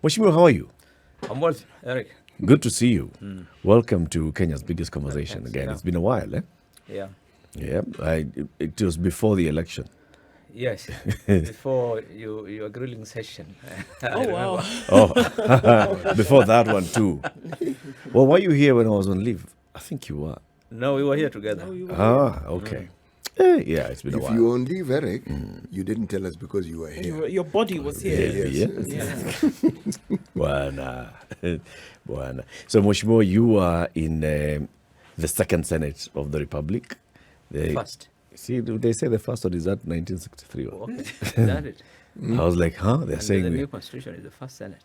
Mheshimiwa, how are you? I'm well, Eric. Good to see you. Welcome to Kenya's biggest conversation Thanks, again. yeah. It's been a while, eh? Yeah. Yeah, it was before the election. Yes. Before your grilling session. I wow. remember. Oh, before that one too. Well, were you here when I was on leave? I think you were. No, we were here together. Okay. Yeah, it's been a If while. you on leave, Eric, you didn't tell us because you were here. Your body was here. Yeah, Yes. yeah. Bwana. Bwana. So, Mheshimiwa, you are in the second Senate of the Republic. First. See, they say the first one is at 1963. Okay. Is that it? I was like, huh? They're And saying the we- new constitution is the first Senate.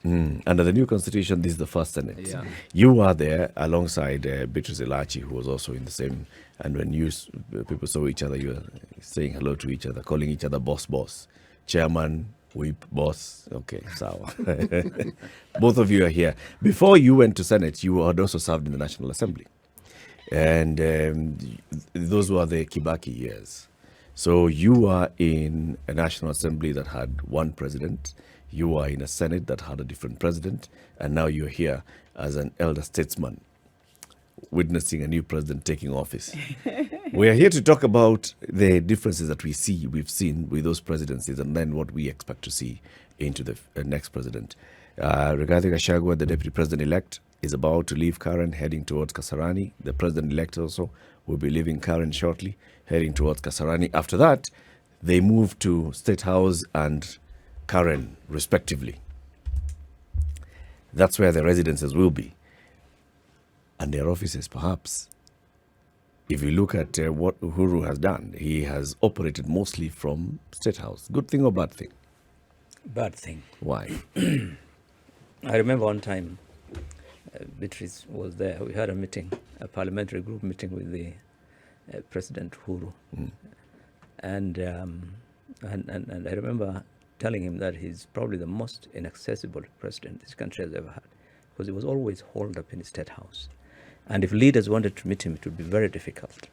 Under the new constitution, this is the first Senate. Yeah. You are there alongside Beatrice Elachi, who was also in the same. And when people saw each other, you were saying hello to each other, calling each other boss, chairman, whip, boss. Okay, sawa. Both of you are here. Before you went to Senate, you had also served in the National Assembly. And those were the Kibaki years. So you are in a National Assembly that had one president. You are in a Senate that had a different president. And now you're here as an elder statesman, witnessing a new president taking office. We are here to talk about the differences that we've seen with those presidencies, and then what we expect to see into the next president. Rigathi Gachagua, the deputy president-elect, is about to leave Karen, heading towards Kasarani. The president-elect also will be leaving Karen shortly, heading towards Kasarani. After that, they move to State House and Karen, respectively. That's where the residences will be. And their offices, perhaps. If you look at what Uhuru has done, he has operated mostly from State House. Good thing or bad thing? Bad thing. Why? I remember one time Beatrice was there. We had a meeting, a parliamentary group meeting with the President Uhuru. And I remember telling him that he's probably the most inaccessible president this country has ever had, because he was always holed up in the State House. And if leaders wanted to meet him, it would be very difficult.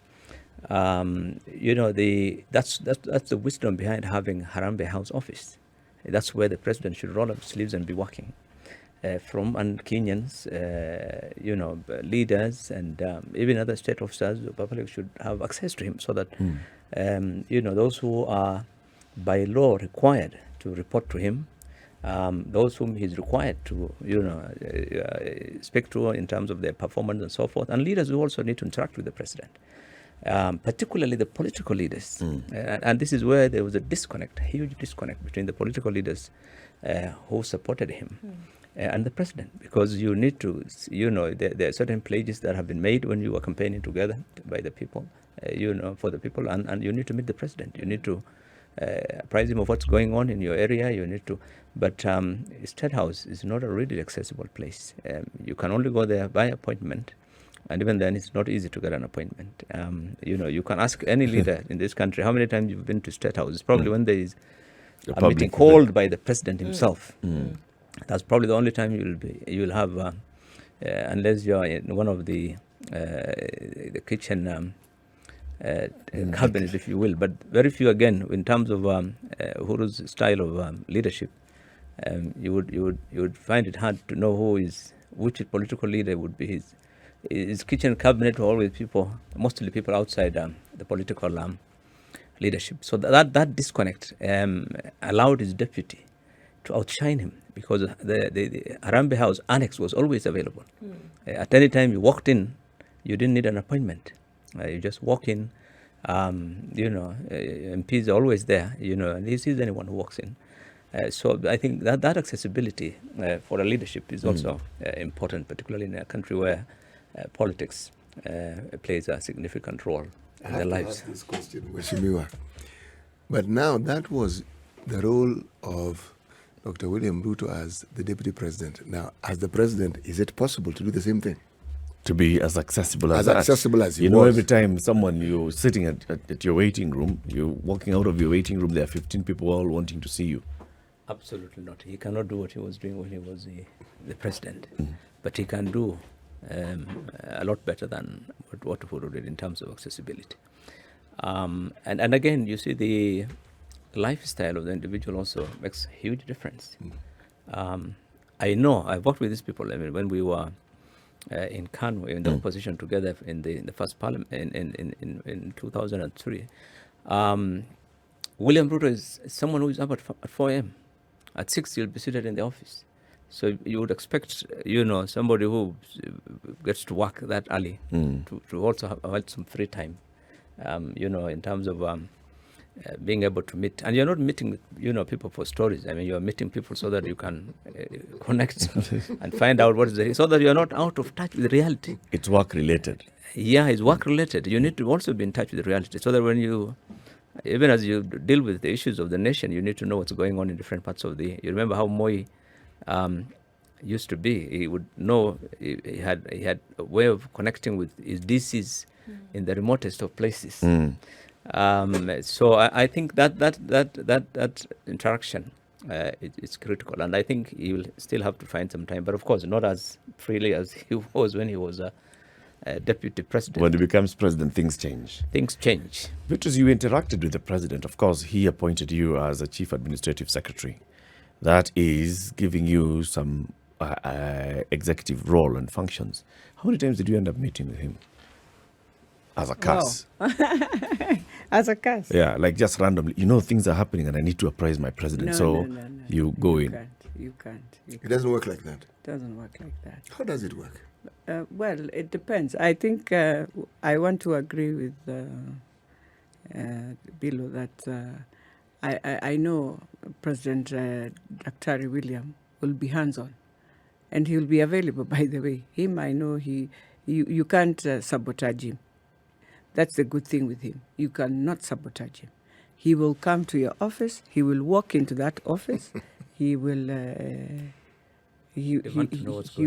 That's the wisdom behind having Harambee House office. That's where the president should roll up his sleeves and be working. And Kenyans, leaders and even other state officers, the public should have access to him so that, those who are by law required to report to him, those whom he's required to, speak to in terms of their performance and so forth. And leaders who also need to interact with the president, particularly the political leaders. And this is where there was a huge disconnect between the political leaders who supported him and the president, because you need to, there are certain pledges that have been made when you were campaigning together by the people, for the people, and you need to meet the president. You need to apprise him of what's going on in your area. You need to, but State House is not a really accessible place. You can only go there by appointment, and even then, it's not easy to get an appointment. You can ask any leader in this country how many times you've been to State House. It's probably when there is a meeting called by the president himself. That's probably the only time you'll have, unless you're in one of the kitchen cabinets, if you will. But very few, again, in terms of Uhuru's style of leadership. You would find it hard to know which political leader would be his kitchen cabinet. Were always mostly people outside the political leadership. So that disconnect allowed his deputy to outshine him, because the Harambee House annex was always available. At any time you walked in, you didn't need an appointment. You just walk in. MPs are always there. And he sees anyone who walks in. So I think that accessibility for a leadership is also important, particularly in a country where politics plays a significant role in their lives. Ask this question, Mheshimiwa. But now that was the role of Dr. William Ruto as the deputy president. Now, as the president, is it possible to do the same thing? To be as accessible as that. Accessible as you was. Every time you're sitting at your waiting room, you're walking out of your waiting room, there are 15 people all wanting to see you. Absolutely not. He cannot do what he was doing when he was the president. But he can do a lot better than what Uhuru did in terms of accessibility. And again, you see the lifestyle of the individual also makes a huge difference. I know, I've worked with these people. I mean, when we were in Kano, in the opposition together in the first parliament in 2003, William Ruto is someone who is up at 4 a.m. At 6, you'll be seated in the office. So you would expect, somebody who gets to work that early to also have some free time, in terms of being able to meet. And you're not meeting with, people for stories. I mean, you're meeting people so that you can connect and find out what is so that you're not out of touch with reality. It's work related. Yeah, it's work related. You need to also be in touch with reality so that when even as you deal with the issues of the nation, you need to know what's going on in different parts of you remember how Moi used to be. He would know, he had a way of connecting with his DCs in the remotest of places. So I think that interaction is critical, and I think he will still have to find some time, but of course not as freely as he was when he was a deputy president. When he becomes president, things change. Things change. Because you interacted with the president, of course, he appointed you as a chief administrative secretary. That is giving you some executive role and functions. How many times did you end up meeting with him? As a CAS? As a CAS? Yeah, like just randomly. Things are happening and I need to apprise my president. No. You go in. You can't. It doesn't work like that. It doesn't work like that. How does it work? Well, it depends. I think I want to agree with BILLOW that I know President Dr. William will be hands-on, and he will be available, by the way. Him, I know you can't sabotage him. That's the good thing with him. You cannot sabotage him. He will come to your office. He will walk into that office. He will... He'll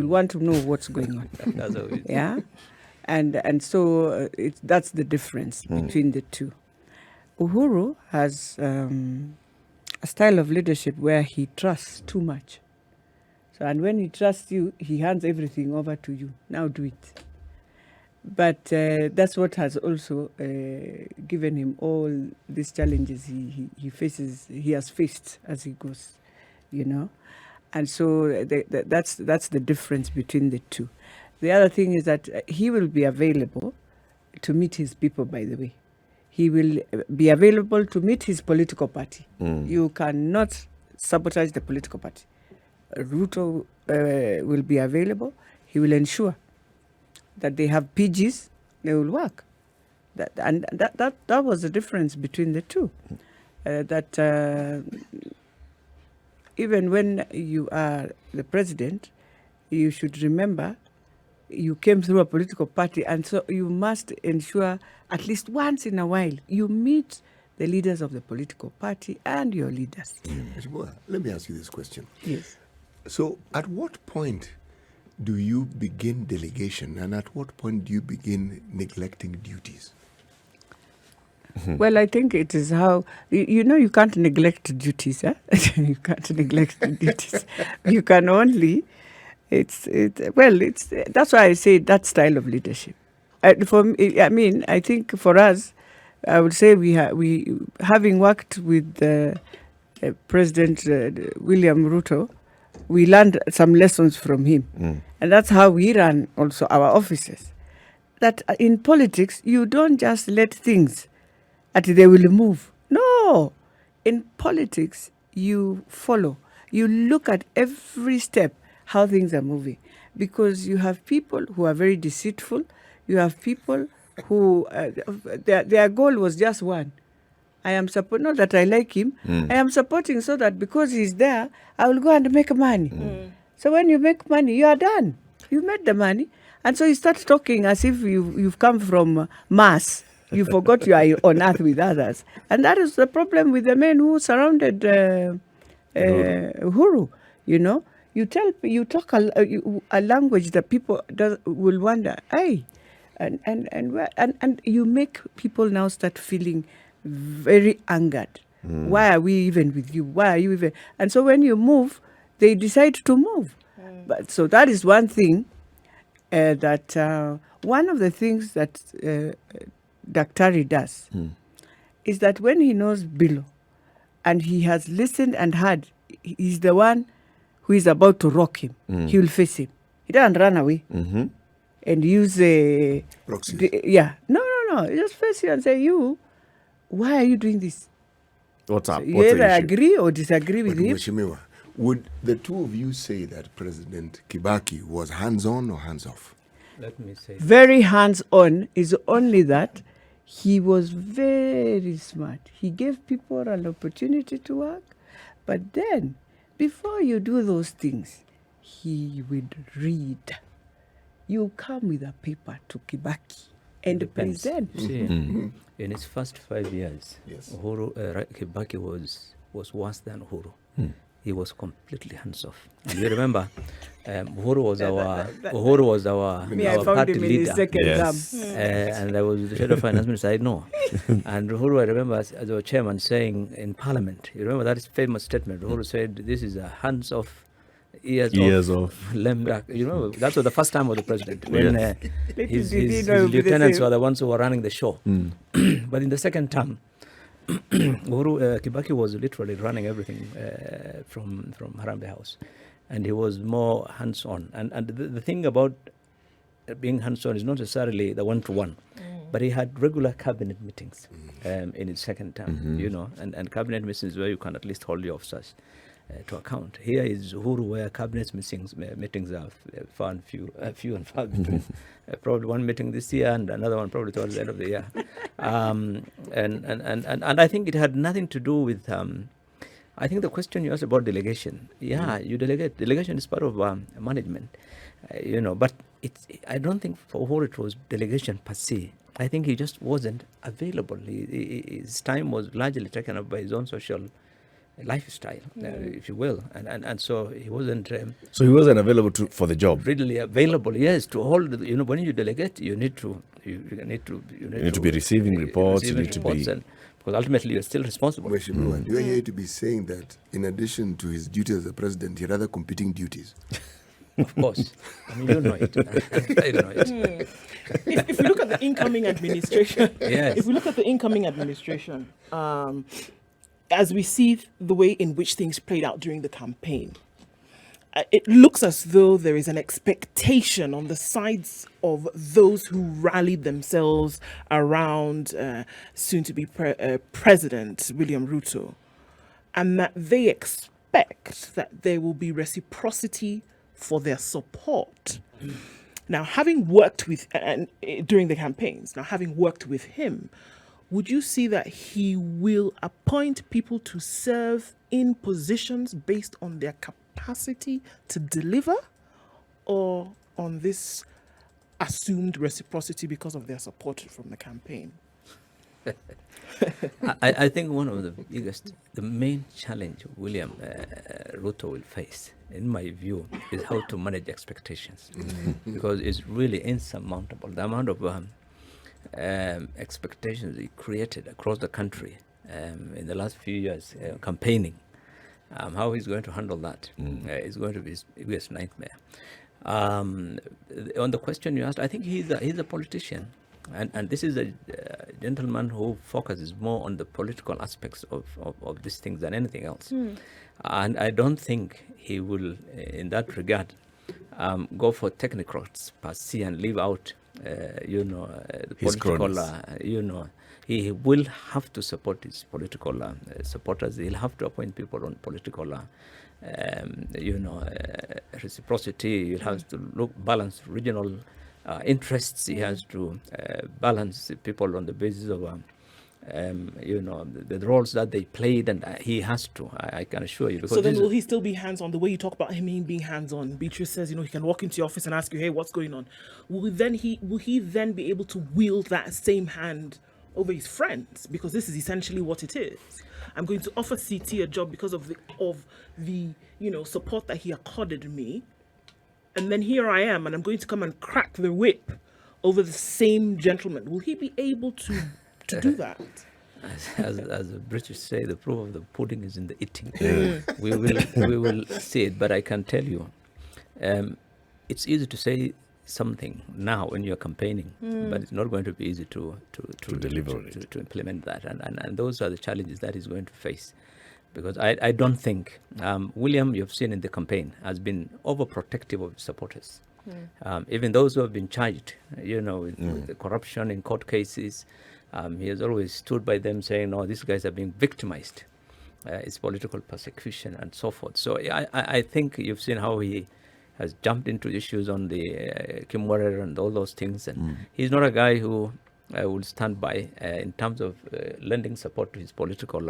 want to know what's going on. That's how it is. Yeah, and so that's the difference between the two. Uhuru has a style of leadership where he trusts too much. So, and when he trusts you, he hands everything over to you. Now do it. But that's what has also given him all these challenges he faces. He has faced as he goes, And so that's the difference between the two. The other thing is that he will be available to meet his people, by the way. He will be available to meet his political party. You cannot sabotage the political party. Ruto will be available. He will ensure that they have PGs, they will work. That was the difference between the two. Even when you are the president, you should remember you came through a political party, and so you must ensure at least once in a while you meet the leaders of the political party and your leaders. Let me ask you this question. Yes. So at what point do you begin delegation, and at what point do you begin neglecting duties? Well, I think it is how, you can't neglect duties. You can't neglect duties. You can only, that's why I say that style of leadership. I think for us, I would say we having worked with President William Ruto, we learned some lessons from him. And that's how we run also our offices. That in politics, you don't just let things they will move. No. In politics, you follow. You look at every step, how things are moving. Because you have people who are very deceitful. You have people who, their goal was just one. I am supporting, not that I like him, I am supporting so that because he's there, I will go and make money. So when you make money, you are done. You made the money. And so you start talking as if you've come from Mars. You forgot you are on earth with others. And that is the problem with the men who surrounded Uhuru. You talk a language that people will wonder, hey, and you make people now start feeling very angered. Why are we even with you? Why are you even? And so when you move, they decide to move. But so that is one thing that one of the things that Daktari does is that when he knows BILLOW and he has listened and heard, he's the one who is about to rock him, he will face him. He doesn't run away and use a Proxies. No. He just face you and say, "You, why are you doing this?" What's up? You What's either the issue? agree or disagree with But him. Mheshimiwa, would the two of you say that President Kibaki was hands-on or hands-off? Let me say. Very hands-on is only that he was very smart. He gave people an opportunity to work, but then before you do those things, he would read. You come with a paper to Kibaki and Depends. present. See, in his first 5 years, Yes. Kibaki was worse than Uhuru. He was completely hands-off. And you remember, Uhuru was our Me, I our found party him in his leader. second Yes. term. And I was the shadow finance minister, I know. And Uhuru, I remember as our chairman saying in parliament, you remember that famous statement, Uhuru said, "This is a hands-off, ears off, limb back." You know, that was the first time of the president, when Yes. his Little did he know it would be the lieutenants same. were the ones who were running the show. But in the second term, Kibaki was literally running everything from Harambee House, and he was more hands-on. And the thing about being hands-on is not necessarily the one-to-one, but he had regular cabinet meetings in his second term, you know, and cabinet meetings where you can at least hold your officers to account. Here is Uhuru, where cabinet meetings are few and far between. Probably one meeting this year and another one probably towards the end of the year. And I think it had nothing to do with. I think the question you asked about delegation. Yeah, you delegate. Delegation is part of management, you know. But I don't think for Uhuru it was delegation per se. I think he just wasn't available. His time was largely taken up by his own social lifestyle, if you will, and so he wasn't So he wasn't available for the job. readily available. Yes, to hold. You know, when you delegate, you need to be receiving reports, you need to be- and, because ultimately you're still responsible. Mheshimiwa, you are here to be saying that in addition to his duties as a president, he had other competing duties. Of course, I mean you know it. I know it. If we look at the incoming administration, Yes. if we look at the incoming administration, as we see the way in which things played out during the campaign, it looks as though there is an expectation on the sides of those who rallied themselves around soon-to-be President William Ruto, and that they expect that there will be reciprocity for their support. Now, having worked with, during the campaigns, having worked with him, would you see that he will appoint people to serve in positions based on their capacity to deliver, or on this assumed reciprocity because of their support from the campaign? I think one of the main challenge William Ruto will face, in my view, is how to manage expectations, because it's really insurmountable. The amount of expectations he created across the country in the last few years campaigning, how he's going to handle that is going to be his biggest nightmare. On the question you asked, I think he's a politician, and this is a gentleman who focuses more on the political aspects of these things than anything else. And I don't think he will, in that regard, go for technocrats per se and leave out the His political, cronies. He will have to support his political supporters. He'll have to appoint people on political, reciprocity. He'll have to balance regional interests. He has to balance people on the basis of, the roles that they played, and he has to. I can assure you. Because So then will he still be hands-on? The way you talk about him being hands-on, Beatrice says, he can walk into your office and ask you, hey, what's going on? Will he then be able to wield that same hand over his friends? Because this is essentially what it is. I'm going to offer CT a job because of the support that he accorded me. And then here I am, and I'm going to come and crack the whip over the same gentleman. Will he be able to do that? As the British say, the proof of the pudding is in the eating. We will see it, but I can tell you, it's easy to say something now when you're campaigning, but it's not going to be easy to deliver it. to implement that, and those are the challenges that he's going to face. because I don't think William, you've seen in the campaign, has been overprotective of his supporters. Even those who have been charged, with the corruption in court cases, he has always stood by them saying, no, these guys are being victimized. It's political persecution and so forth. So I think you've seen how he has jumped into issues on the Kim Warrior and all those things. And he's not a guy who will stand by in terms of lending support to his political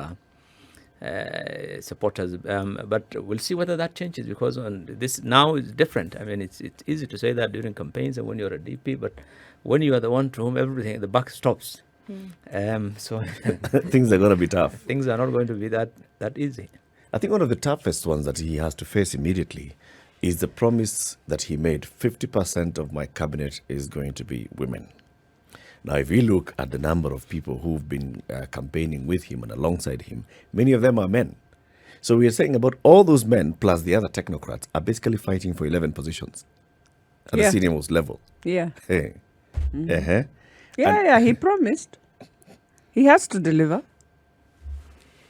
supporters. But we'll see whether that changes, because on this now is different. I mean, it's easy to say that during campaigns and when you're a DP, but when you are the one to whom everything, the buck stops. So Things are going to be tough. things are not going to be that easy. I think one of the toughest ones that he has to face immediately is the promise that he made, 50% of my cabinet is going to be women. Now, if you look at the number of people who've been campaigning with him and alongside him, many of them are men. So we are saying about all those men plus the other technocrats are basically fighting for 11 positions at the senior most level. Yeah. Hey. Yeah, he promised. He has to deliver.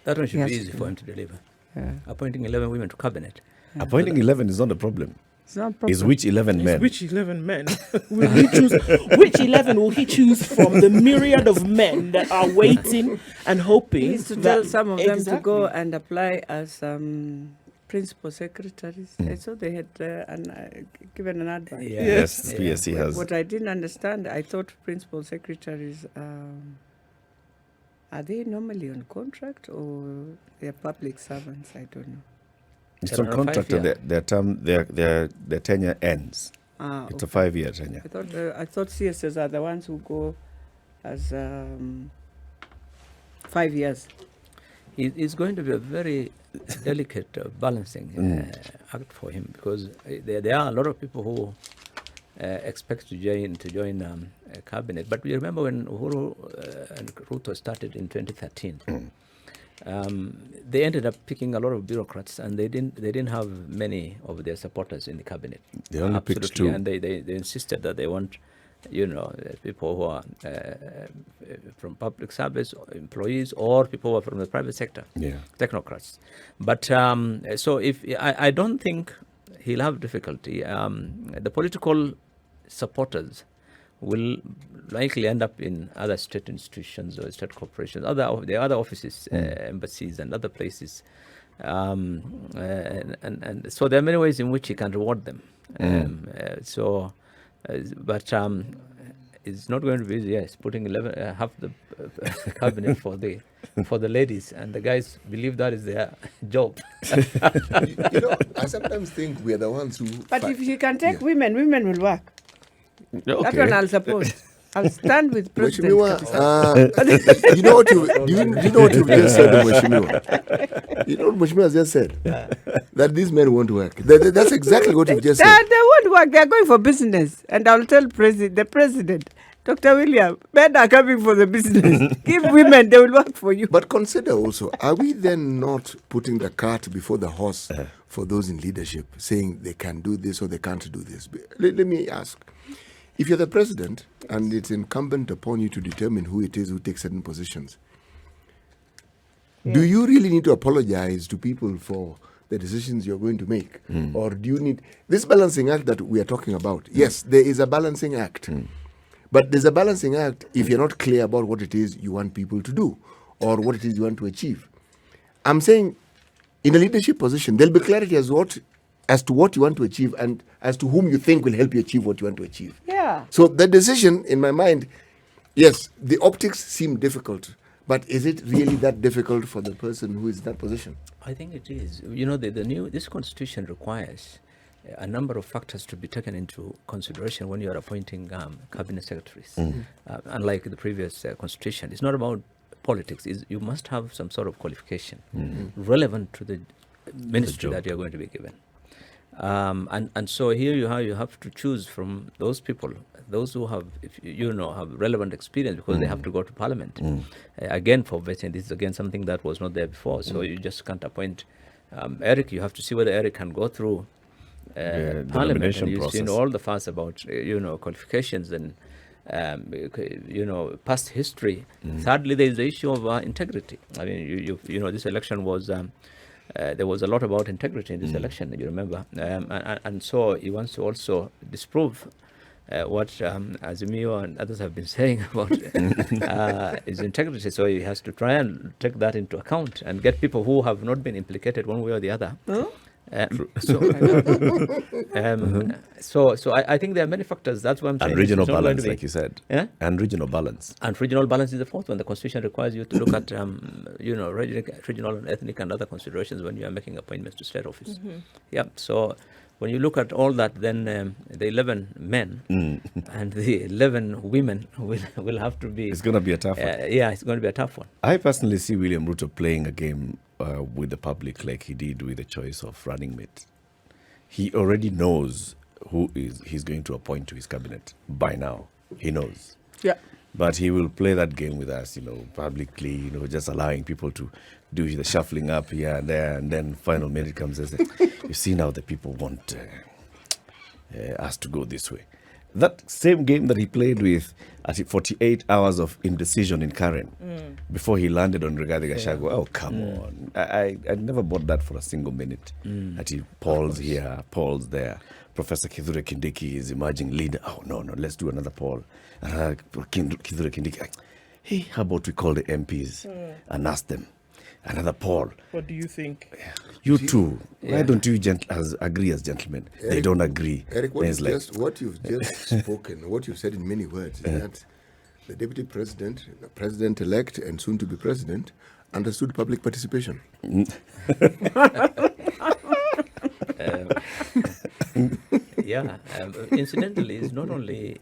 That one should Yes. be easy for him to deliver. Yeah. Appointing 11 women to cabinet. Appointing 11 is not a problem. It's not a problem. It's which 11 men. Which 11 men will he choose? Which 11 will he choose from the myriad of men that are waiting and hoping? He needs to that- tell some of them to go Exactly. and apply as principal secretaries. I saw they had given an advice. Yes, the PSC has. What I didn't understand, I thought principal secretaries, are they normally on contract or they're public servants? I don't know. It's They're on on a contract and 5-year. their term, their tenure ends. It's a 5-year tenure. I thought CSs are the ones who go as 5 years. It's going to be a very delicate balancing act for him, because there are a lot of people who expect to join a cabinet. But we remember when Uhuru and Ruto started in 2013. They ended up picking a lot of bureaucrats, and they didn't have many of their supporters in the cabinet. They only picked Absolutely. two. And they insisted that they want, people who are from public service employees or people who are from the private sector, technocrats. But so if I don't think he'll have difficulty. The political supporters will likely end up in other state institutions or state corporations, other offices, embassies, and other places. And so there are many ways in which he can reward them. But it's not going to be easy. Yes, putting 11 half the cabinet for the ladies, and the guys believe that is their job. I sometimes think we are the ones who. But if you can take women will work. Okay. That one I'll support. I'll stand with President. Mheshimiwa, you know what you know what you've just said, Mheshimiwa? You know what Mheshimiwa has just said? That these men won't work. That's exactly what you've just said. They won't work. They're going for business. And I'll tell the president, Dr. William, men are coming for the business. Give women, they will work for you. But consider also, are we then not putting the cart before the horse for those in leadership, saying they can do this or they can't do this? Let me ask. If you're the president and it's incumbent upon you to determine who it is who takes certain positions, do you really need to apologize to people for the decisions you're going to make? Or do you need this balancing act that we are talking about? Yes, there is a balancing act. But there's a balancing act if you're not clear about what it is you want people to do or what it is you want to achieve. I'm saying in a leadership position, there'll be clarity as to what you want to achieve and as to whom you think will help you achieve what you want to achieve. Yeah. So the decision, in my mind, yes, the optics seem difficult, but is it really that difficult for the person who is in that position? I think it is. This constitution requires a number of factors to be taken into consideration when you are appointing cabinet secretaries. Unlike the previous constitution, it's not about politics. You must have some sort of qualification relevant to the ministry that you are going to be given. And so here you have to choose from those people, those who have, have relevant experience, because they have to go to parliament. Again, for vetting, this is again something that was not there before. So you just can't appoint Eric. You have to see whether Eric can go through parliament. And you've seen all the fuss about, qualifications and past history. Thirdly, there is the issue of integrity. I mean, this election was. There was a lot about integrity in this election, you remember. And so he wants to also disprove what Azimio and others have been saying about his integrity. So he has to try and take that into account and get people who have not been implicated one way or the other. So I think there are many factors. That's what I'm saying. And regional balance, like you said. Yeah? And regional balance. And regional balance is the fourth one. The Constitution requires you to look at, regional and ethnic and other considerations when you are making appointments to state office. Yeah. So when you look at all that, then the 11 men and the 11 women will have to be. It's going to be a tough one. Yeah, it's going to be a tough one. I personally see William Ruto playing a game with the public like he did with the choice of running mate. He already knows who he's going to appoint to his cabinet by now. He knows. Yeah. But he will play that game with us, publicly, just allowing people to do the shuffling up here and there, and then final minute comes and says, you see now the people want us to go this way. That same game that he played with at 48 hours of indecision in Karen before he landed on Rigathi Gachagua. Oh, come on. I never bought that for a single minute. That he polls here, polls there. Professor Kithure Kindiki is emerging leader. Oh, no, let's do another poll. Kithure Kindiki, hey, how about we call the MPs and ask them? Another poll. What do you think? You too. Why don't you agree as gentlemen? Eric, they don't agree. Eric, what you've just spoken, what you've said in many words, is that the deputy president, the president-elect, and soon-to-be president understood public participation. Incidentally, it's not only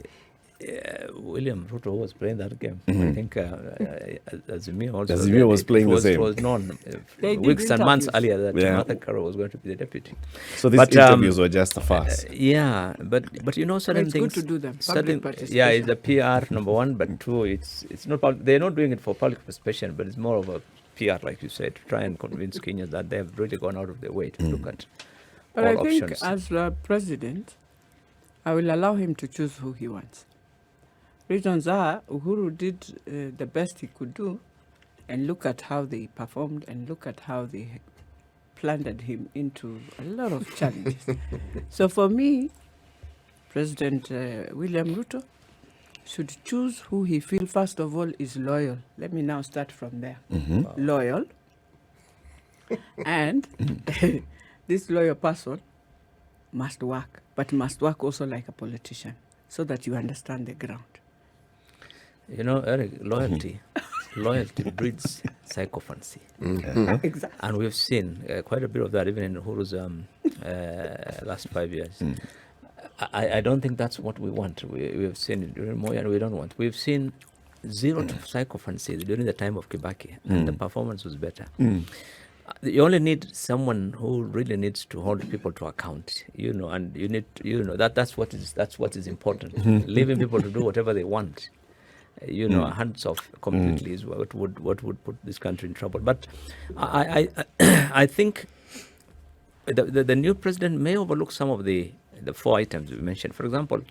William Ruto was playing that game. I think Azimio also. Azimio was playing the same. It was known weeks and months earlier that Martha KERROW was going to be the deputy. So these interviews were just a farce. But certain it's things. good to do them. It's a PR number one, but two, it's not. They're not doing it for public participation, but it's more of a PR, like you said, to try and convince Kenyans that they have really gone out of their way to look at But all I think options. as president, I will allow him to choose who he wants. Reasons are, Uhuru did the best he could do, and look at how they performed, and look at how they plundered him into a lot of challenges. So for me, President William Ruto should choose who he feels, first of all, is loyal. Let me now start from there. Loyal. And this loyal person must work, but must work also like a politician, so that you understand the ground. Eric, loyalty breeds psychophancy. Exactly. And we've seen quite a bit of that even in Uhuru's last 5 years. I don't think that's what we want. We've seen it during Moi, and we don't want. We've seen zero to psychophancy during the time of Kibaki, and the performance was better. You only need someone who really needs to hold people to account, and you need, that's what is important. Leaving people to do whatever they want. Hands off completely is what would put this country in trouble. But I think the new president may overlook some of the 4 items we mentioned. For example,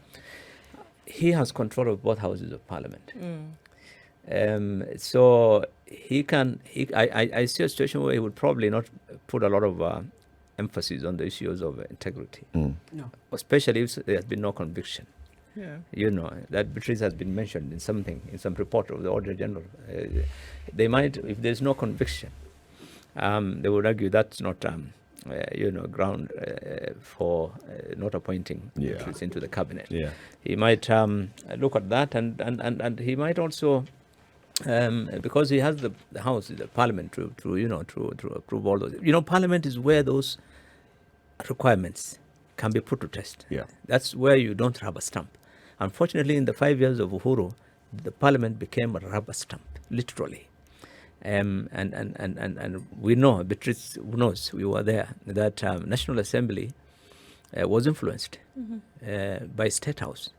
he has control of both houses of parliament. So I see a situation where he would probably not put a lot of emphasis on the issues of integrity, No. especially if there has been no conviction. Yeah. That Beatrice has been mentioned in some report of the Auditor General. They might, if there's no conviction, they would argue that's not, ground for not appointing Beatrice into the cabinet. Yeah. He might look at that, and he might also, because he has the House, the Parliament, to approve all those. Parliament is where those requirements can be put to test. Yeah. That's where you don't rubber stamp. Unfortunately, in the 5 years of Uhuru, the Parliament became a rubber stamp, literally. And we know, Beatrice knows, we were there, that National Assembly was influenced by State House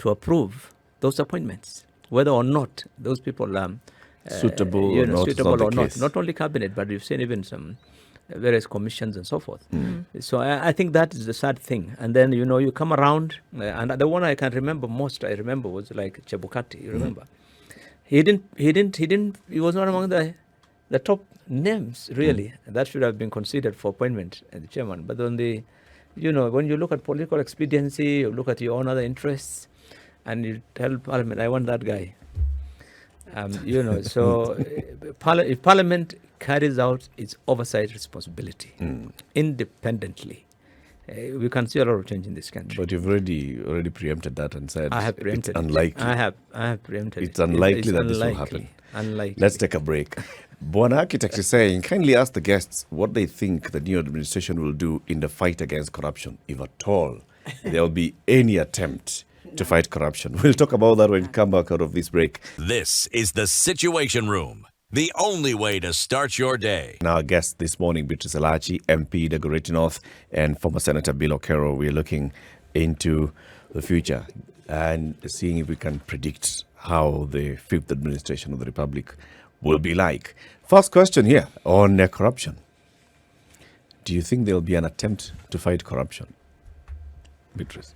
to approve those appointments, whether or not those people suitable or not. Not only cabinet, but you've seen even some various commissions and so forth. So I think that is the sad thing. And then, you come around, and the one I can remember most, was like Chebukati, you remember? He was not among the top names, really. That should have been considered for appointment as the chairman. But on the, when you look at political expediency, you look at your own other interests, and you tell Parliament, I want that guy. So if Parliament carries out its oversight responsibility independently, we can see a lot of change in this country. But you've already preempted that and said I have preempted. It's unlikely. I have preempted. It's unlikely that unlikely. this will happen. Unlikely. Let's take a break. Bwana Architect is saying, kindly ask the guests what they think the new administration will do in the fight against corruption, if at all there will be any attempt to fight corruption. We'll talk about that when we come back out of this break. This is the Situation Room, the only way to start your day. Our guest this morning, Beatrice Elachi, MP, Delegation North, and former Senator BILLOW KERROW. We're looking into the future and seeing if we can predict how the fifth administration of the Republic will be like. First question here on corruption. Do you think there will be an attempt to fight corruption? Beatrice.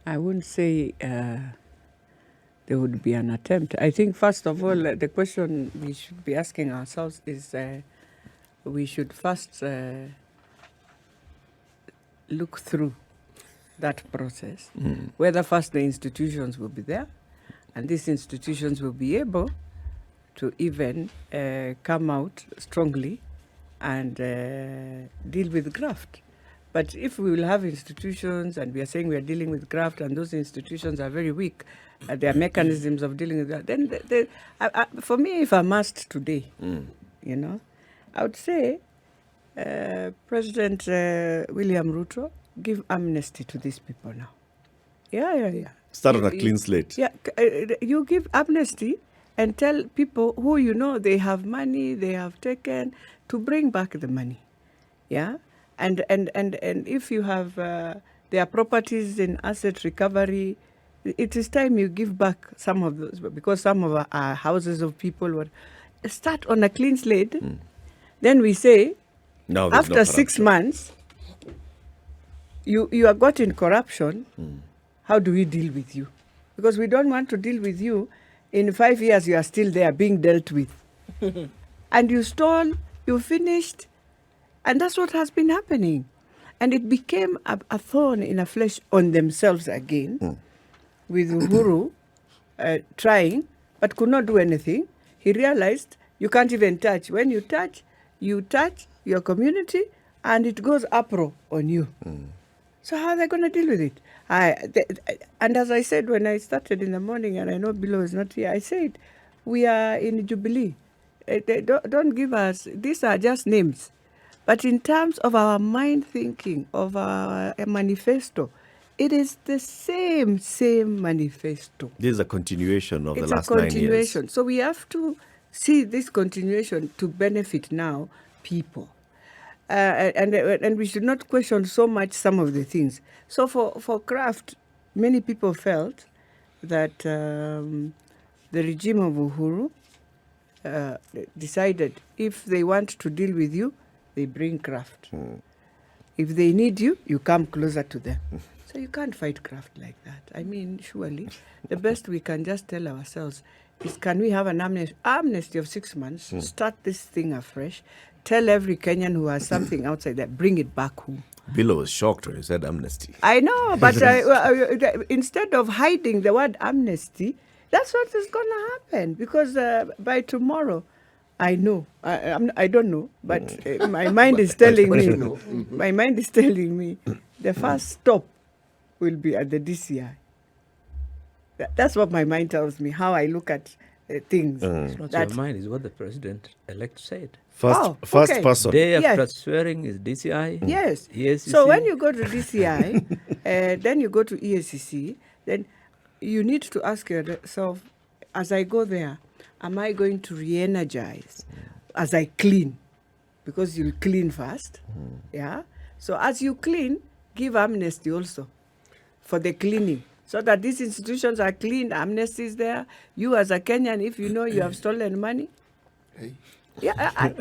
I wouldn't say there would be an attempt. I think, first of all, the question we should be asking ourselves is we should first look through that process, whether first the institutions will be there, and these institutions will be able to even come out strongly and deal with graft. But if we will have institutions and we are saying we are dealing with graft and those institutions are very weak, their mechanisms of dealing with that, then for me, if I'm asked today, I would say President William Ruto, give amnesty to these people now. Yeah. Start on a clean slate. Yeah, you give amnesty and tell people who they have money, they have taken, to bring back the money. Yeah? And if you have their properties in asset recovery, it is time you give back some of those, because some of our houses of people were start on a clean slate. Then we say, No, after 6 months, you are got in corruption. How do we deal with you? Because we don't want to deal with you. In 5 years, you are still there being dealt with. And you stole, you finished. And that's what has been happening. And it became a thorn in the flesh on themselves again, with Uhuru trying, but could not do anything. He realized you can't even touch. When you touch your community, and it goes uproar on you. So how are they going to deal with it? And as I said when I started in the morning, and I know BILLOW is not here, I said, we are in Jubilee. Don't give us, these are just names. But in terms of our mind thinking, of our manifesto, it is the same manifesto. This is a continuation of the last 9 years. It's a continuation. So we have to see this continuation to benefit now people. And we should not question so much some of the things. So for graft, many people felt that the regime of Uhuru decided if they want to deal with you, they bring graft. If they need you, you come closer to them. So you can't fight graft like that. I mean, surely, the best we can just tell ourselves is, can we have an amnesty of 6 months, start this thing afresh, tell every Kenyan who has something outside there, bring it back home. BILLOW was shocked when you said amnesty. I know, but instead of hiding the word amnesty, that's what is going to happen. Because by tomorrow, I know, I don't know, but my mind is telling me, my mind is telling me, the first stop will be at the DCI. That's what my mind tells me, how I look at things. It's not your mind, is what the president-elect said. First person. Day after swearing is DCI. Yes. ESCC. So when you go to DCI, then you go to ESCC, then you need to ask yourself, as I go there, am I going to re-energize as I clean? Because you'll clean first. Yeah. So as you clean, give amnesty also for the cleaning. So that these institutions are clean, amnesty is there. You as a Kenyan, if you know you have stolen money, Yeah,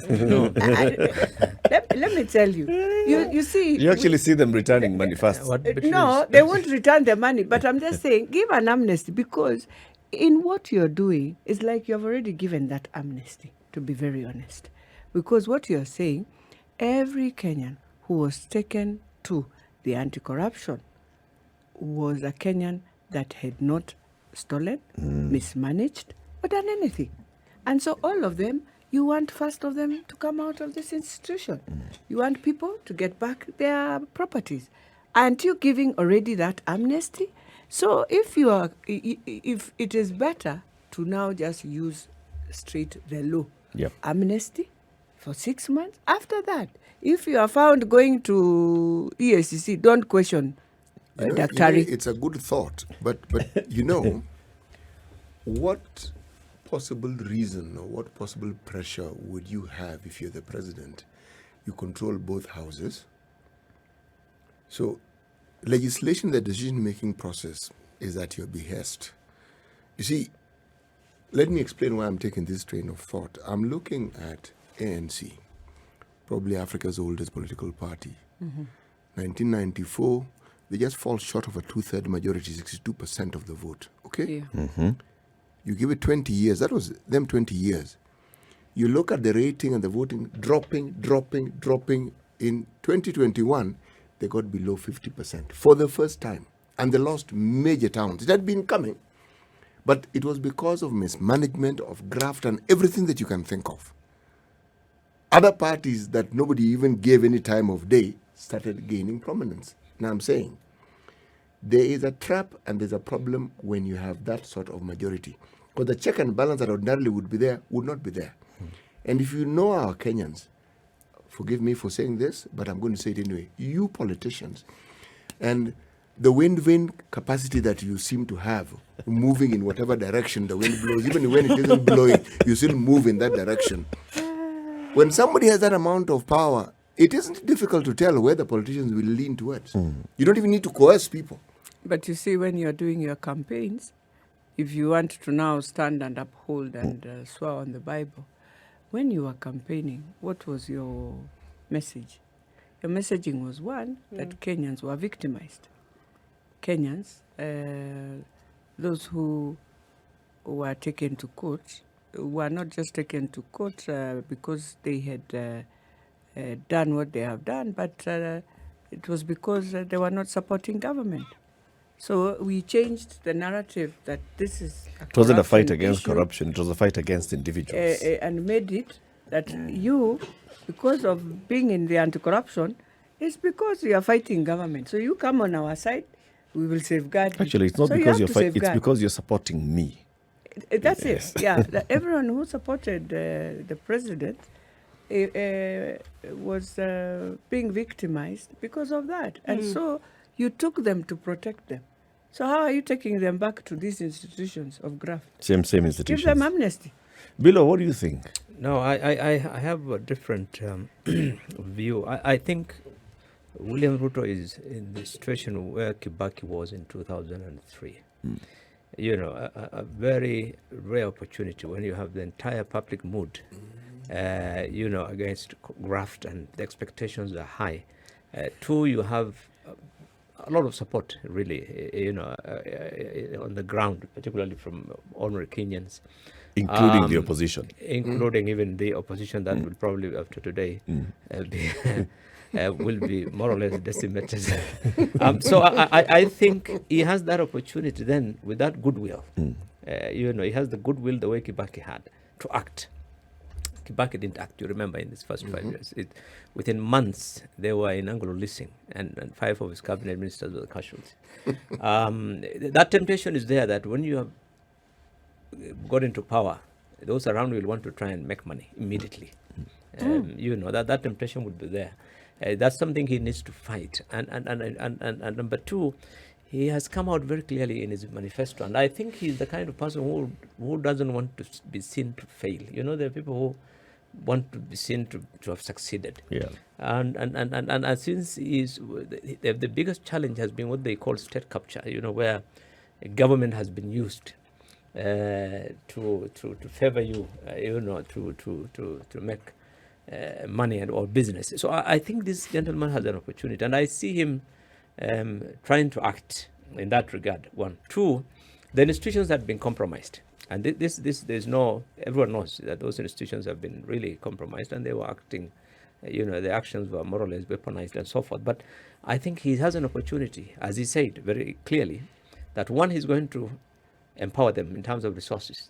let me tell you. You see, You actually see them returning money fast. What no, they won't return the money. But I'm just saying, give an amnesty, because in what you're doing is like you've already given that amnesty, to be very honest. Because what you're saying, every Kenyan who was taken to the anti-corruption was a Kenyan that had not stolen, mismanaged, or done anything. And so all of them, you want first of them to come out of this institution. You want people to get back their properties. Aren't you giving already that amnesty? So if it is better to now just use straight the law, Yep. amnesty for 6 months. After that, if you are found going to EACC, don't question Daktari. It's a good thought, but what possible reason or what possible pressure would you have if you're the president? You control both houses. So legislation, the decision-making process is at your behest. You see, let me explain why I'm taking this train of thought. I'm looking at ANC, probably Africa's oldest political party. 1994, they just fall short of a two-third majority, 62% of the vote. Okay? Yeah. You give it 20 years. That was them 20 years. You look at the rating and the voting dropping. In 2021, they got below 50% for the first time. And they lost major towns. It had been coming. But it was because of mismanagement, of graft, and everything that you can think of. Other parties that nobody even gave any time of day started gaining prominence. Now I'm saying, there is a trap and there's a problem when you have that sort of majority. Because the check and balance that ordinarily would be there would not be there. And if you know our Kenyans, forgive me for saying this, but I'm going to say it anyway, you politicians, and the wind capacity that you seem to have, moving in whatever direction the wind blows, even when it isn't blowing, you still move in that direction. When somebody has that amount of power, it isn't difficult to tell where the politicians will lean towards. You don't even need to coerce people. But you see, when you're doing your campaigns, if you want to now stand and uphold and swear on the Bible, when you were campaigning, what was your message? Your messaging was one, that Kenyans were victimized. Kenyans, those who were taken to court, were not just taken to court because they had done what they have done, but it was because they were not supporting government. So we changed the narrative that this is It wasn't a fight corruption against issue, corruption. It was a fight against individuals. and made it that you, because of being in the anti-corruption, it's because you are fighting government. So you come on our side, we will safeguard you. Actually, it's not So you because have you're to fighting. It's safeguard. because you're supporting me. That's Yes. it. Yeah, everyone who supported the president was being victimized because of that. And so you took them to protect them. So how are you taking them back to these institutions of graft? Same Give institutions. them amnesty. Billow, what do you think? No, I have a different view. I think William Ruto is in the situation where Kibaki was in 2003. You know, a very rare opportunity when you have the entire public mood, against graft, and the expectations are high. Two, you have a lot of support, really, on the ground, particularly from ordinary Kenyans. Including the opposition. Including even the opposition that will probably, after today, will be more or less decimated. So I think he has that opportunity then, with that goodwill. He has the goodwill the way Kibaki had to act. Kibaki didn't act, you remember, in his first 5 years. Within months, they were in Anglo leasing, and 5 of his cabinet ministers were casualties. That temptation is there, that when you have got into power, those around will want to try and make money immediately. That temptation would be there. That's something he needs to fight. And number two, he has come out very clearly in his manifesto, and I think he's the kind of person who doesn't want to be seen to fail. There are people who want to be seen to have succeeded. Yeah. And since the biggest challenge has been what they call state capture, where government has been used to favor you, to make money or business. So I think this gentleman has an opportunity, and I see him trying to act in that regard. One, two, the institutions have been compromised, and there's no. Everyone knows that those institutions have been really compromised, and they were acting. The actions were more or less weaponized and so forth. But I think he has an opportunity, as he said very clearly, that one, he's going to empower them in terms of resources.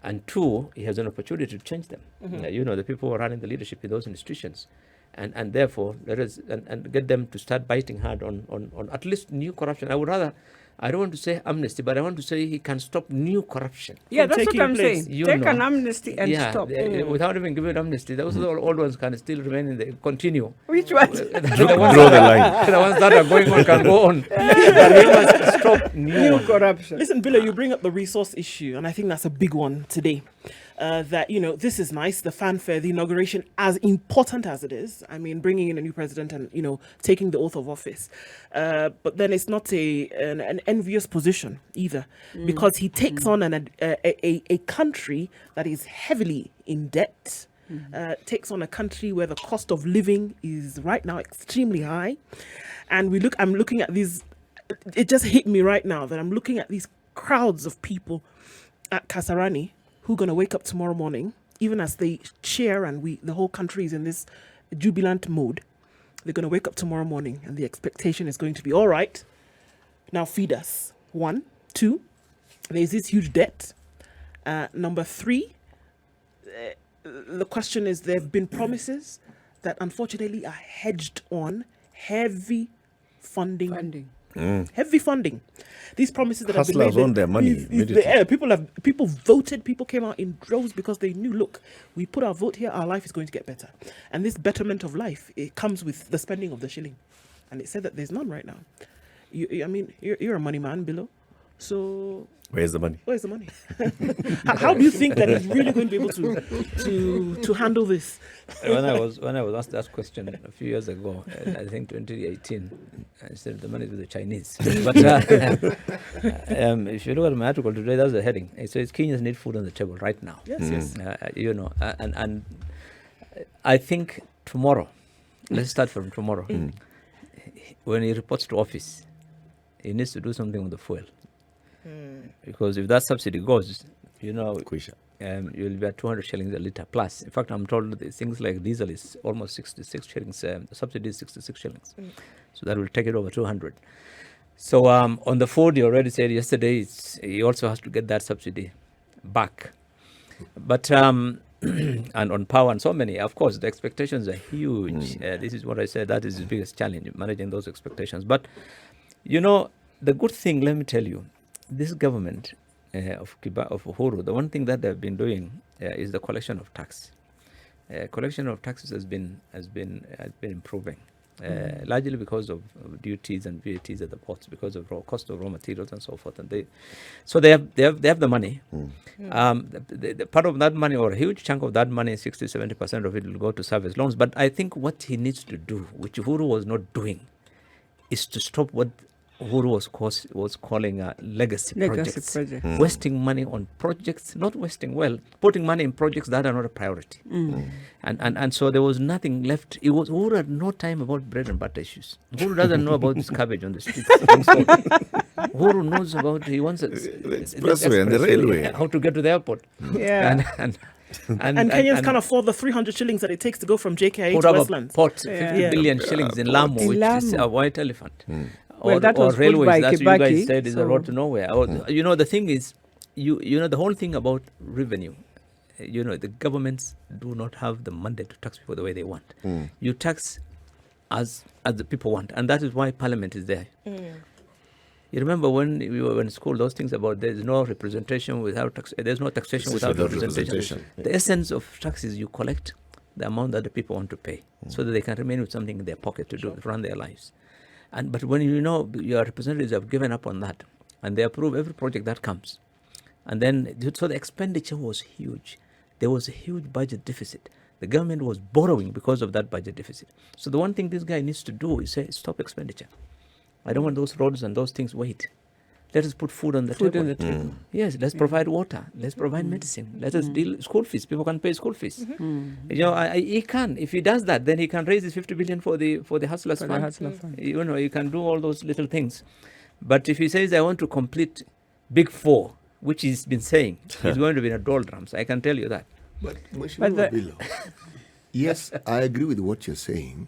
And two, he has an opportunity to change them. The people who are running the leadership in those institutions. And therefore, and get them to start biting hard on at least new corruption. I don't want to say amnesty, but I want to say he can stop new corruption. Yeah, that's what taking I'm place. saying. Take an amnesty and stop. Without even giving amnesty, those old ones can still remain in the continue. Which ones? The Draw the line. The ones that are going on can go on. But he must stop new ones. corruption. Listen, Billow, you bring up the resource issue, and I think that's a big one today. That, this is nice, the fanfare, the inauguration, as important as it is. I mean, bringing in a new president and, taking the oath of office. But then it's not an envious position either, because he takes on a country that is heavily in debt, takes on a country where the cost of living is right now extremely high. And I'm looking at these, it just hit me right now that I'm looking at these crowds of people at Kasarani who are going to wake up tomorrow morning, even as they cheer and the whole country is in this jubilant mode. They're going to wake up tomorrow morning and the expectation is going to be, all right, now feed us. 1, 2, there's this huge debt. Number 3, the question is, there have been promises that unfortunately are hedged on heavy funding. Heavy funding. These promises that have been Hustlers made. own their money immediately. People voted. People came out in droves because they knew, look, we put our vote here, our life is going to get better. And this betterment of life, it comes with the spending of the shilling. And it said that there's none right now. You're a money man, Billow. So Where's the money? where's the money? How do you think that he's really going to be able to handle this? When I was asked that question a few years ago, I think 2018, I said the money is with the Chinese. But if you look at my article today, that's the heading. It says Kenyans need food on the table right now. Yes. And I think tomorrow, let's start from tomorrow. When he reports to office, he needs to do something with the fuel. Because if that subsidy goes, Kwisha. you'll be at 200 shillings a litre plus. In fact, I'm told that things like diesel is almost 66 shillings. The subsidy is 66 shillings. So that will take it over 200. So on the food, he already said yesterday, he also has to get that subsidy back. But and on power and so many, of course, the expectations are huge. This is what I said, that is the biggest challenge, managing those expectations. But, the good thing, let me tell you, this government of Uhuru, the one thing that they've been doing is the collection of tax. Collection of taxes has been improving, largely because of duties and VATs at the ports, because of cost of raw materials and so forth. And they have the money. The part of that money, or a huge chunk of that money, 60-70% of it will go to service loans. But I think what he needs to do, which Uhuru was not doing, is to stop what Uhuru was calling legacy projects. Wasting money on projects, not wasting well, putting money in projects that are not a priority. And so there was nothing left. Uhuru had no time about bread and butter issues. Uhuru doesn't know about this cabbage on the street. Uhuru knows about, he wants the expressway and the railway. How to get to the airport. Yeah. And Kenyans can't afford the 300 shillings that it takes to go from JKA put to up Westlands. a port, 50 billion shillings in Lamu, which is a white elephant. Well, that was put railways, by that's Kibaki, you guys said is a road to nowhere. The thing is, the whole thing about revenue, the governments do not have the mandate to tax people the way they want. You tax as the people want, and that is why Parliament is there. You remember when we were in school, those things about there's no representation without tax, there's no taxation without representation. The essence of tax is you collect the amount that the people want to pay, so that they can remain with something in their pocket to run their lives. But when your representatives have given up on that, and they approve every project that comes, and then so the expenditure was huge. There was a huge budget deficit. The government was borrowing because of that budget deficit. So the one thing this guy needs to do is say, stop expenditure. I don't want those roads and those things wait. Let us put food on the Food table. on the table. Yes, let's provide water. Let's provide medicine. Let us deal school fees. People can pay school fees. You know, he can. If he does that, then he can raise his 50 billion for the Hustlers For the Fund. Hustler Fund. You know, you can do all those little things. But if he says, I want to complete Big Four, which he's been saying, he's going to be in a doldrums. I can tell you that. But, the- Billow, yes, I agree with what you're saying,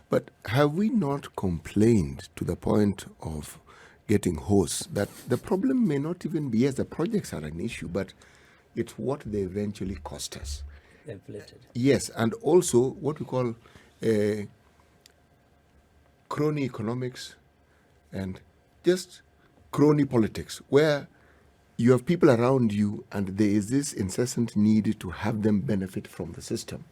but have we not complained to the point of getting hoarse that the problem may not even be, yes, the projects are an issue, but it's what they eventually cost us. Inflated. Yes, and also what we call crony economics and just crony politics, where you have people around you and there is this incessant need to have them benefit from the system.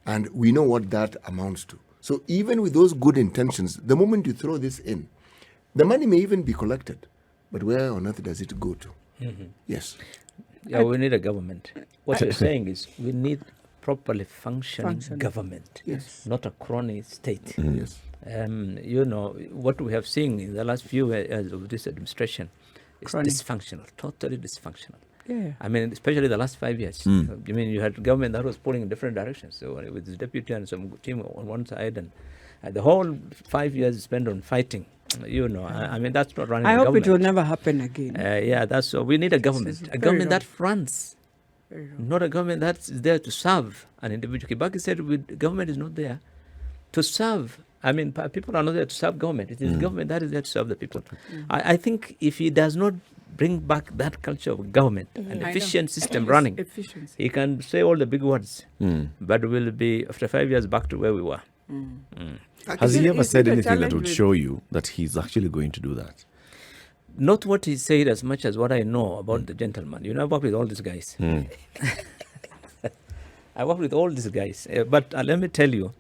And we know what that amounts to. So even with those good intentions, the moment you throw this in, the money may even be collected, but where on earth does it go to? Yes. Yeah, we need a government. What you're saying is we need properly functioning government, Yes. not a crony state. Yes. You know, what we have seen in the last few years of this administration is Crony. dysfunctional, totally dysfunctional. Yeah. I mean, especially the last 5 years. I mean, you had government that was pulling in different directions. So with the deputy and some team on one side, and the whole 5 years spent on fighting. You know, I mean, that's not running. I a hope government. it will never happen again. Yeah, that's so. We need a government, is a very government wrong. that runs, Very wrong. not a government that's there to serve an individual. Kibaki said, government is not there to serve. I mean, people are not there to serve government. It is government that is there to serve the people. I think if he does not bring back that culture of government, an I know. efficient system running, Efficiency. he can say all the big words, but we'll be, after 5 years, back to where we were. Has he ever is said it a anything that challenge would with- show you that he's actually going to do that? Not what he said as much as what I know about the gentleman. You know, I've worked with all these guys. I work with all these guys. But let me tell you,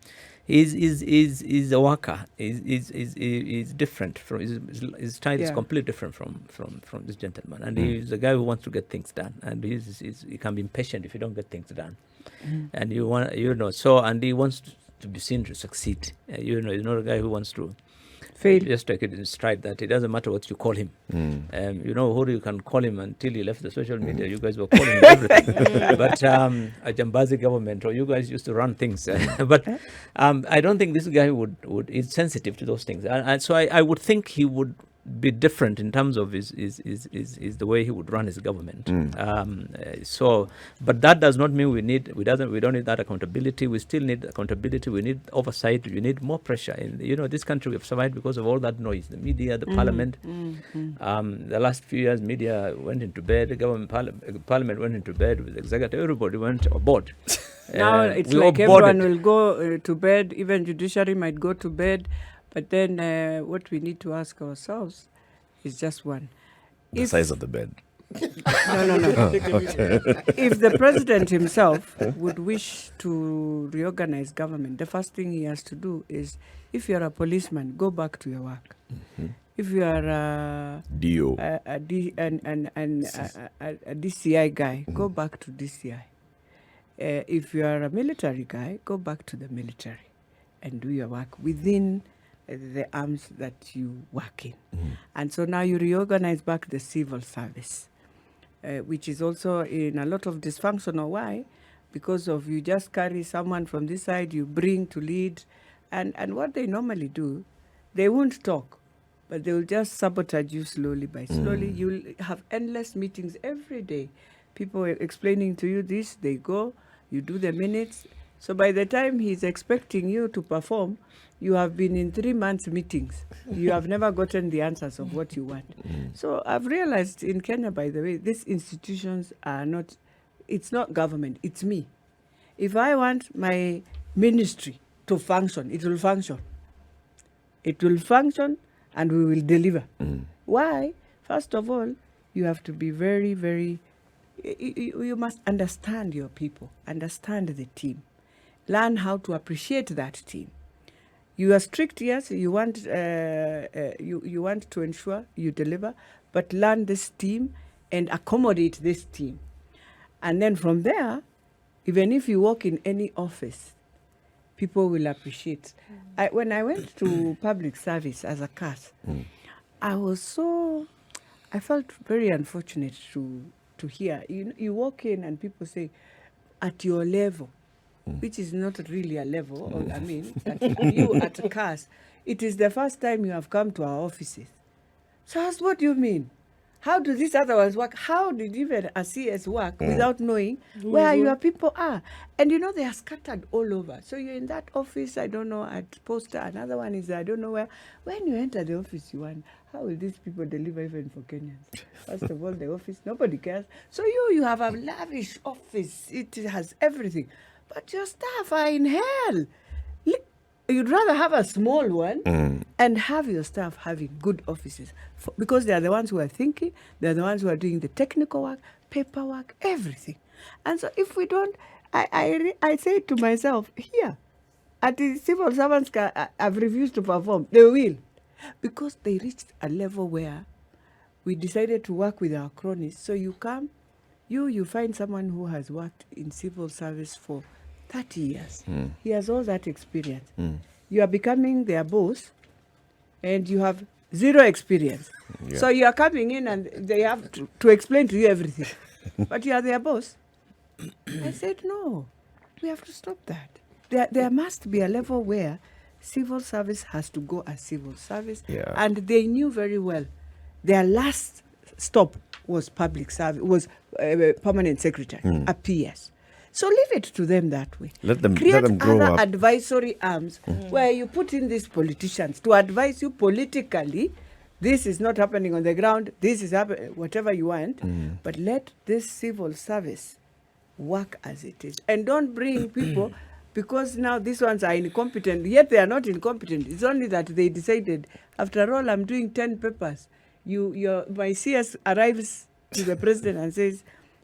he's a worker. He's different. From his style is Yeah. completely different from this gentleman. And he's a guy who wants to get things done. And he can be impatient if you don't get things done. And and he wants to be seen to succeed. He's not a guy who wants to Fail. just take it in stride that it doesn't matter what you call him. Uhuru, you can call him until he left the social media. You guys were calling him everything. But a Jambazi government, or you guys used to run things. But I don't think this guy is sensitive to those things. And so I would think he would be different in terms of his the way he would run his government. But that does not mean we don't need that accountability. We still need accountability. We need oversight. We need more pressure. In this country we have survived because of all that noise. The media, the parliament. The last few years, media went into bed. The government, parliament went into bed with the executive. Everybody went aboard. Now it's we like all boarded. everyone will go to bed. Even judiciary might go to bed. But then what we need to ask ourselves is just one. The size of the bed. No. If the president himself would wish to reorganize government, the first thing he has to do is, if you're a policeman, go back to your work. If you are a DO. DCI guy, go back to DCI. If you are a military guy, go back to the military and do your work within the arms that you work in. And so now you reorganize back the civil service, which is also in a lot of dysfunctional. Why? Because of you just carry someone from this side, you bring to lead. And what they normally do, they won't talk, but they will just sabotage you slowly by slowly. You'll have endless meetings every day. People explaining to you this, they go, you do the minutes. So by the time he's expecting you to perform, you have been in 3 months meetings. You have never gotten the answers of what you want. So I've realized in Kenya, by the way, these institutions are not, it's not government, it's me. If I want my ministry to function, it will function. It will function and we will deliver. Why? First of all, you have to be very, very, you must understand your people, understand the team, learn how to appreciate that team. You are strict, yes, you want you want to ensure you deliver, but learn this team and accommodate this team. And then from there, even if you work in any office, people will appreciate. When I went to public service as a CAS, I was so I felt very unfortunate to hear. You walk in and people say, at your level, which is not really a level. Or, I mean, you at CAS, it is the first time you have come to our offices. So I asked, what do you mean? How do these other ones work? How did even a CS work without knowing where your people are? And they are scattered all over. So you're in that office, I don't know, at Posta, another one is I don't know where. When you enter the office, you wonder, how will these people deliver even for Kenyans? First of all, the office, nobody cares. So you have a lavish office. It has everything. But your staff are in hell. You'd rather have a small one and have your staff having good offices because they are the ones who are thinking, they are the ones who are doing the technical work, paperwork, everything. And so if we don't, I say to myself, here, at the civil servants have refused to perform, they will. Because they reached a level where we decided to work with our cronies. So you come, you find someone who has worked in civil service for 30 years. He has all that experience. You are becoming their boss and you have zero experience. Yeah. So you are coming in and they have to explain to you everything. But you are their boss. I said, no, we have to stop that. There must be a level where civil service has to go as civil service. Yeah. And they knew very well their last stop was public service, was permanent secretary, a PS. So leave it to them that way. Let them Create grow other up. advisory arms where you put in these politicians to advise you politically. This is not happening on the ground. This is happening, whatever you want. But let this civil service work as it is. And don't bring people, because now these ones are incompetent. Yet they are not incompetent. It's only that they decided, after all, I'm doing 10 papers. My CS arrives to the president and says,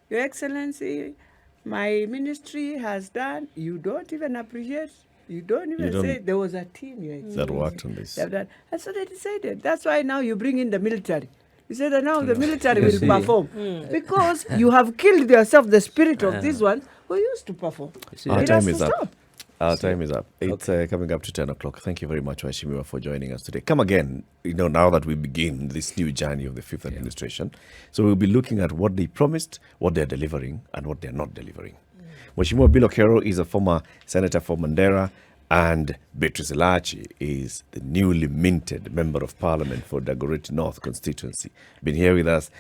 Your Excellency, my ministry has done. You don't even appreciate. You don't even say there was a team here that worked on this. and so they decided. That's why now you bring in the military. You say that now the military will perform because you have killed yourself the spirit of these ones who used to perform. Our It time has to is up. stop. Our time is up. It's coming up to 10 o'clock. Thank you very much, Waheshimiwa, for joining us today. Come again, now that we begin this new journey of the fifth administration. So we'll be looking at what they promised, what they're delivering, and what they're not delivering. Waheshimiwa BILLOW KERROW is a former senator for Mandera, and Beatrice Elachi is the newly minted member of parliament for Dagoretti North constituency. Been here with us